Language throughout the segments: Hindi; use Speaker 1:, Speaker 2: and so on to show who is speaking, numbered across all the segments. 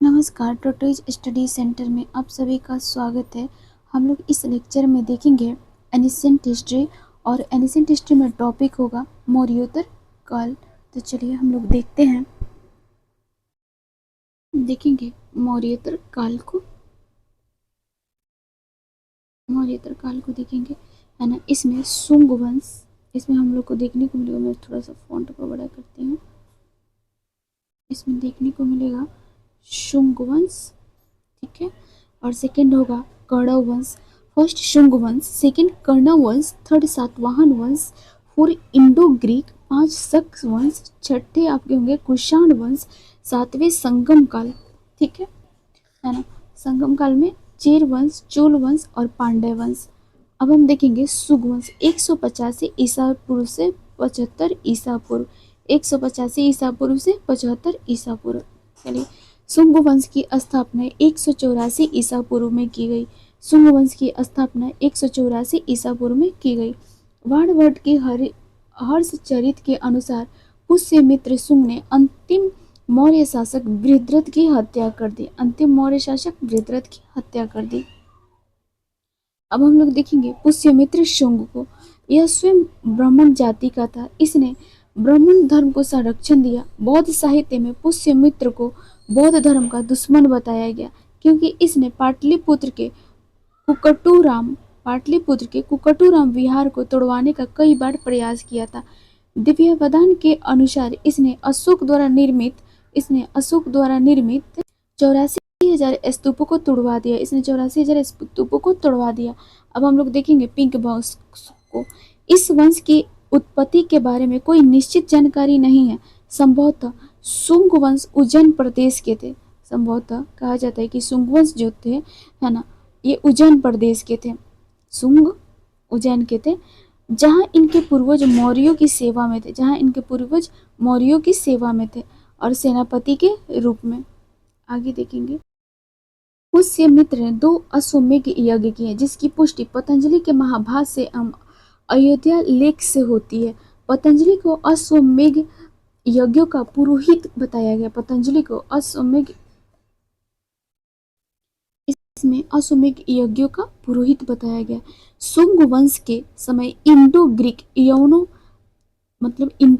Speaker 1: नमस्कार, टोटोइज स्टडी सेंटर में आप सभी का स्वागत है। हम लोग इस लेक्चर में देखेंगे एनिसेंट हिस्ट्री और एनिसेंट हिस्ट्री में टॉपिक होगा मौर्योत्तर काल। तो चलिए हम लोग देखते हैं, देखेंगे मौर्योत्तर काल को देखेंगे, है ना। इसमें शुंग वंश, इसमें हम लोग को देखने को मिलेगा। मैं थोड़ा सा फॉन्ट को बड़ा करती हूँ। इसमें देखने को मिलेगा शुंग वंश, ठीक है। और सेकंड होगा कौरव वंश। फर्स्ट शुंग वंश, सेकंड कर्ण वंश, थर्ड सातवाहन वंश, फोर इंडो ग्रीक, पांच शक वंश, छठे आपके होंगे कुषाण वंश, सातवें संगम काल, ठीक है ना। संगम काल में चेर वंश, चोल वंश और पांड्य वंश। अब हम देखेंगे सुग वंश 185 ईसा पूर्व से 75 ईसा पूर्व, 185 ईसा पूर्व से 75 ईसा पूर्व। चलिए, शुंग वंश की स्थापना 184 ईसा पूर्व में की गई। शुंग वंश की स्थापना 184 ईसा पूर्व में की गई। वाणभट्ट के हर्षचरित के अनुसार पुष्यमित्र शुंग ने अंतिम मौर्य शासक बृहद्रथ की हत्या कर दी। अंतिम मौर्य शासक बृहद्रथ की हत्या कर दी। अब हम लोग देखेंगे पुष्यमित्र शुंग को। यह स्वयं ब्राह्मण जाति का था। इसने ब्राह्मण धर्म को संरक्षण दिया। बौद्ध साहित्य में पुष्यमित्र को बौद्ध धर्म का दुश्मन बताया गया, क्योंकि इसने पाटलिपुत्र के कुकटूराम विहार को तोड़वाने का कई बार प्रयास किया था। दिव्यावदान के अनुसार इसने अशोक द्वारा निर्मित 84,000 स्तूपों को तोड़वा दिया। इसने 84,000 स्तूपों को तोड़वा दिया। अब हम लोग देखेंगे पिंक वंश को। इस वंश की उत्पत्ति के बारे में कोई निश्चित जानकारी नहीं है। संभवतः शुंग वंश उज्जैन प्रदेश के थे। संभवतः कहा जाता है कि शुंग वंश जो थे, है ना, ये उज्जैन प्रदेश के थे। शुंग उज्जैन के थे, जहाँ इनके पूर्वज मौर्यों की सेवा में थे और सेनापति के रूप में। आगे देखेंगे, पुष्यमित्र ने 2 अश्वमेध यज्ञ किए, जिसकी पुष्टि पतंजलि के महाभाष्य एवं अयोध्या लेख से होती है। पतंजलि को अश्वमेध यज्ञों का पुरोहित बताया गया। इसमें अश्वमेध यज्ञों का पुरोहित बताया गया। शुंग वंश के समय इंडो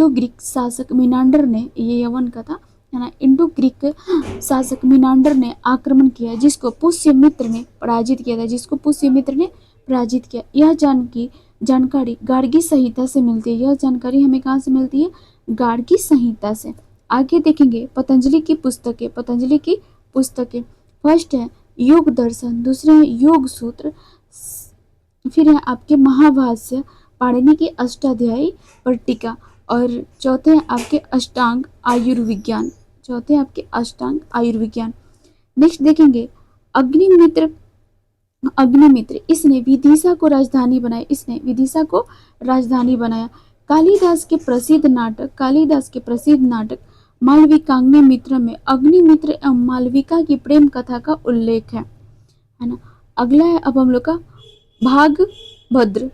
Speaker 1: ग्रीक शासक मिनांडर ने, ये यवन का था, है ना, इंडो ग्रीक शासक मिनांडर ने आक्रमण किया, जिसको पुष्यमित्र ने पराजित किया। यह जानकारी गार्गी संहिता से मिलती है। यह जानकारी हमें कहाँ से मिलती है? गार्गी संहिता से। आगे देखेंगे पतंजलि की पुस्तकें। फर्स्ट है योग दर्शन, दूसरे है योग सूत्र, फिर है आपके महाभाष्य, पाणिनि की अष्टाध्यायी पर टीका, और चौथे हैं आपके अष्टांग आयुर्विज्ञान। नेक्स्ट देखेंगे अग्निमित्र। इसने विदिशा को राजधानी बनाया। कालिदास के प्रसिद्ध नाटक मालविकाग्नि मित्र में अग्निमित्र एवं मालविका की प्रेम कथा का उल्लेख है ना। अगला है अब हम लोग का भागभद्र।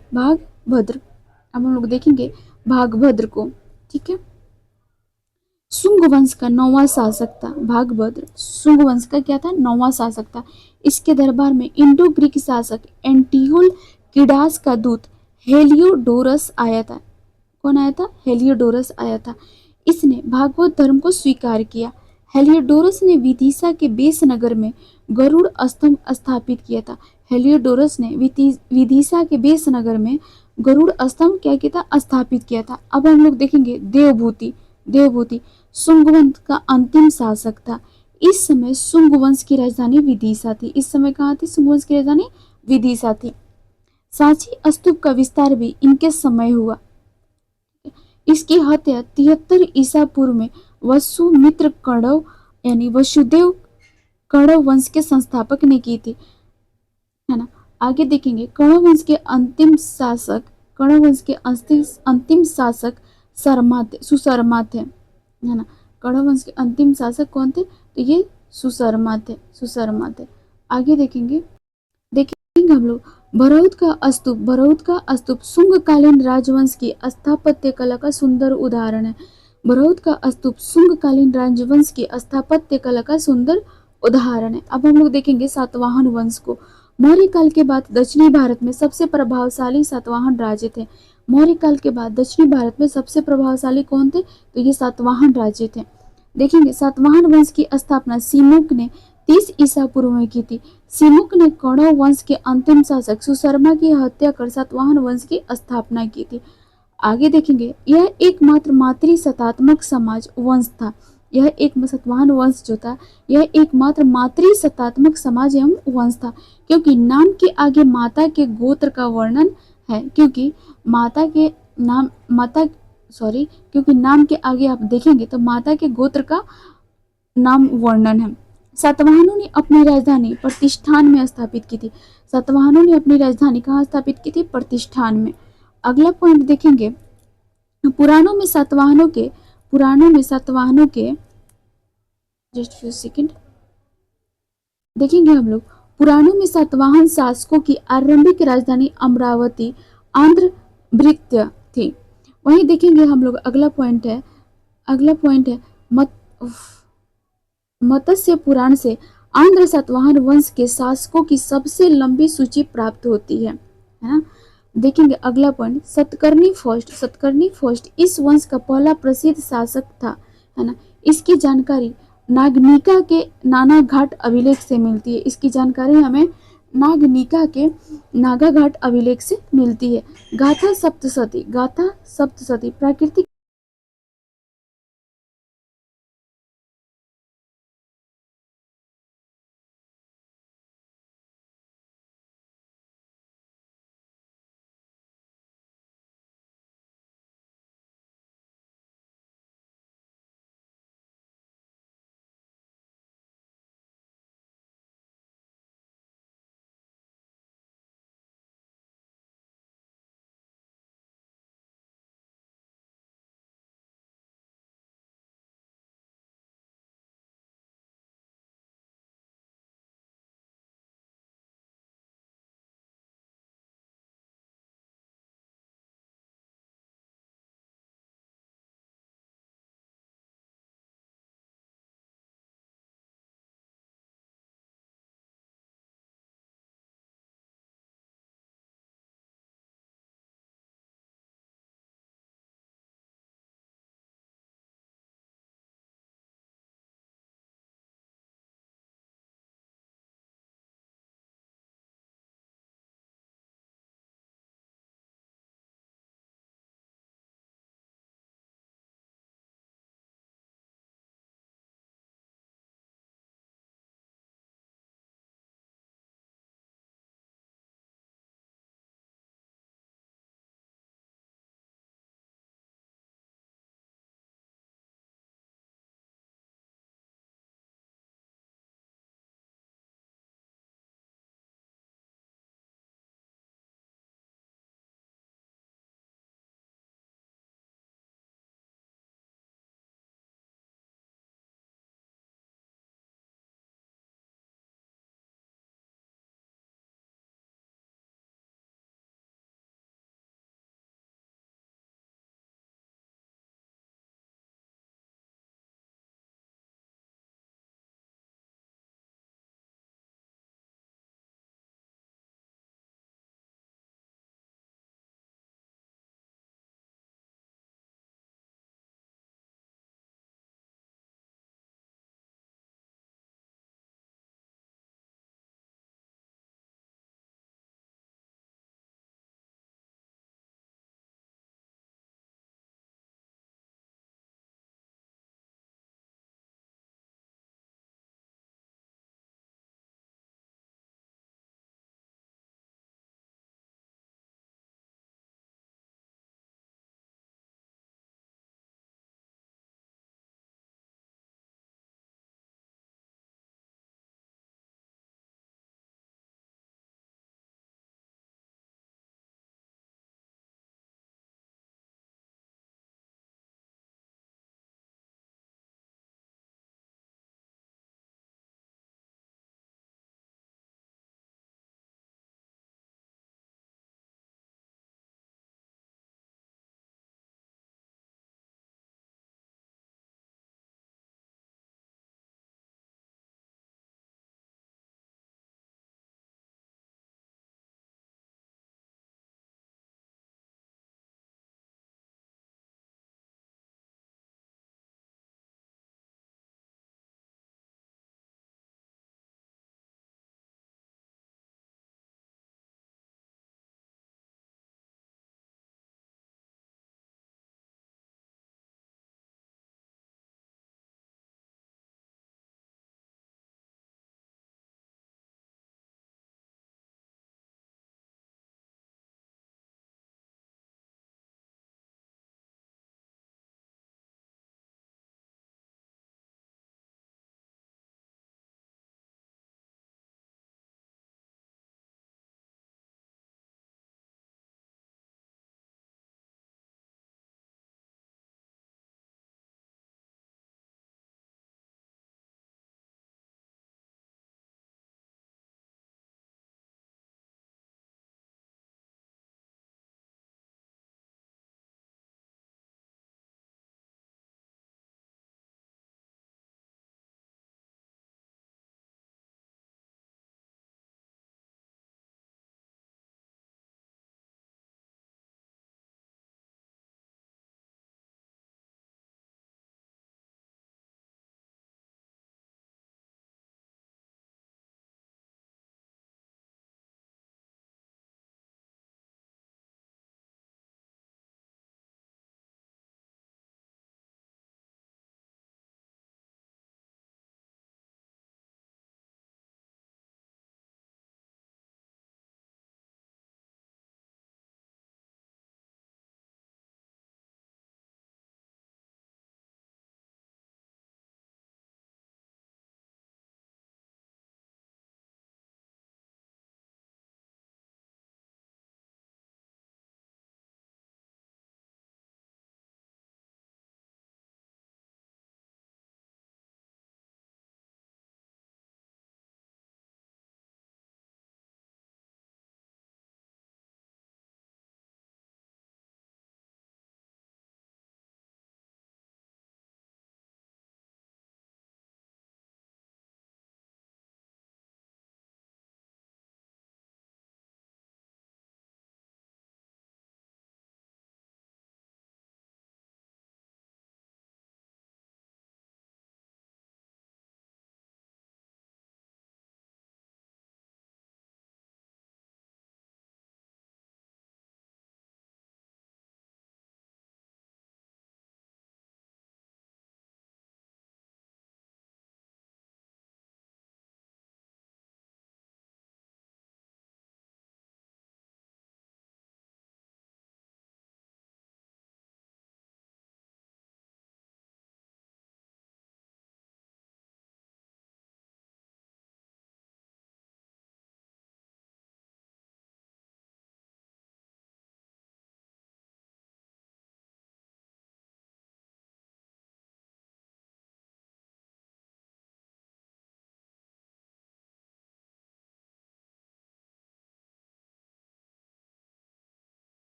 Speaker 1: अब हम लोग देखेंगे भागभद्र को, ठीक है। शुंग वंश का 9वां शासक था भागभद्र। शुंग वंश का क्या था? 9वां शासक था। इसके दरबार में इंडो ग्रीक शासक एंटियोल किडास का दूत हेलियोडोरस आया था। कौन आया था? हेलियोडोरस आया था। इसने भागवत धर्म को स्वीकार किया। हेलियोडोरस ने विदिशा के बेस नगर में गरुड़ स्तंभ स्थापित किया था। विदिशा के बेस नगर में गरुड़ स्तंभ क्या किया था? स्थापित किया था। अब हम लोग देखेंगे देवभूति शुंग वंश का अंतिम शासक था। इस समय शुंग वंश की राजधानी विदिशा थी। सांची स्तूप का विस्तार भी इनके समय हुआ। इसकी हत्या 73 ईसा पूर्व में वसुमित्र कौरव यानी वसुदेव कौरव वंश के संस्थापक ने की थी, है ना। आगे देखेंगे कौरव वंश के अंतिम शासक सुशर्मा थे, है ना। कौरव वंश के अंतिम शासक कौन थे? तो ये सुशर्मा थे। आगे देखेंगे हम लोग भरौत का स्तूप शुंगकालीन राजवंश की स्थापत्य कला का सुंदर उदाहरण है। भरौत का स्तूप शुंगकालीन राजवंश की स्थापत्य कला का सुंदर उदाहरण है। अब हम लोग देखेंगे सातवाहन वंश को। मौर्य काल के बाद दक्षिणी भारत में सबसे प्रभावशाली सातवाहन राज्य थे। मौर्य काल के बाद दक्षिणी भारत में सबसे प्रभावशाली कौन थे? तो ये सातवाहन राज्य थे। देखेंगे सातवाहन वंश की स्थापना सिमुक ने 30 ईसा पूर्व में की थी। सिमुक ने कौरव वंश के अंतिम शासक सुशर्मा की हत्या कर सातवाहन वंश की स्थापना की थी। आगे देखेंगे यह एकमात्र मातृसत्तात्मक समाज वंश था। यह एक सातवाहन वंश जो था यह एकमात्र मातृसत्तात्मक समाज एवं वंश था, क्योंकि नाम के आगे माता के गोत्र का वर्णन है। क्योंकि नाम के आगे आप देखेंगे तो माता के गोत्र का नाम वर्णन है। सातवाहनों ने अपनी राजधानी प्रतिष्ठान में स्थापित की थी। सातवाहनों ने अपनी राजधानी कहाँ स्थापित की थी? प्रतिष्ठान में। अगला पॉइंट देखेंगे पुराणों में सातवाहनों के जस्ट फ्यू सेकंड देखेंगे हम लोग पुराणों में सातवाहन शासकों की आरंभिक राजधानी अमरावती आंध्र भृत्य थी। वहीं देखेंगे हम लोग अगला पॉइंट है मत्स्य पुराण से आंध्र सातवाहन वंश के शासकों की सबसे लंबी सूची प्राप्त होती है ना। देखेंगे अगला पॉइंट सतकर्णी फर्स्ट इस वंश का पहला प्रसिद्ध शासक था, है ना। इसकी जानकारी नागनिका के नाना घाट अभिलेख से मिलती है। इसकी जानकारी हमें नागनिका के नागा घाट अभिलेख से मिलती है। गाथा सप्तशती प्राकृतिक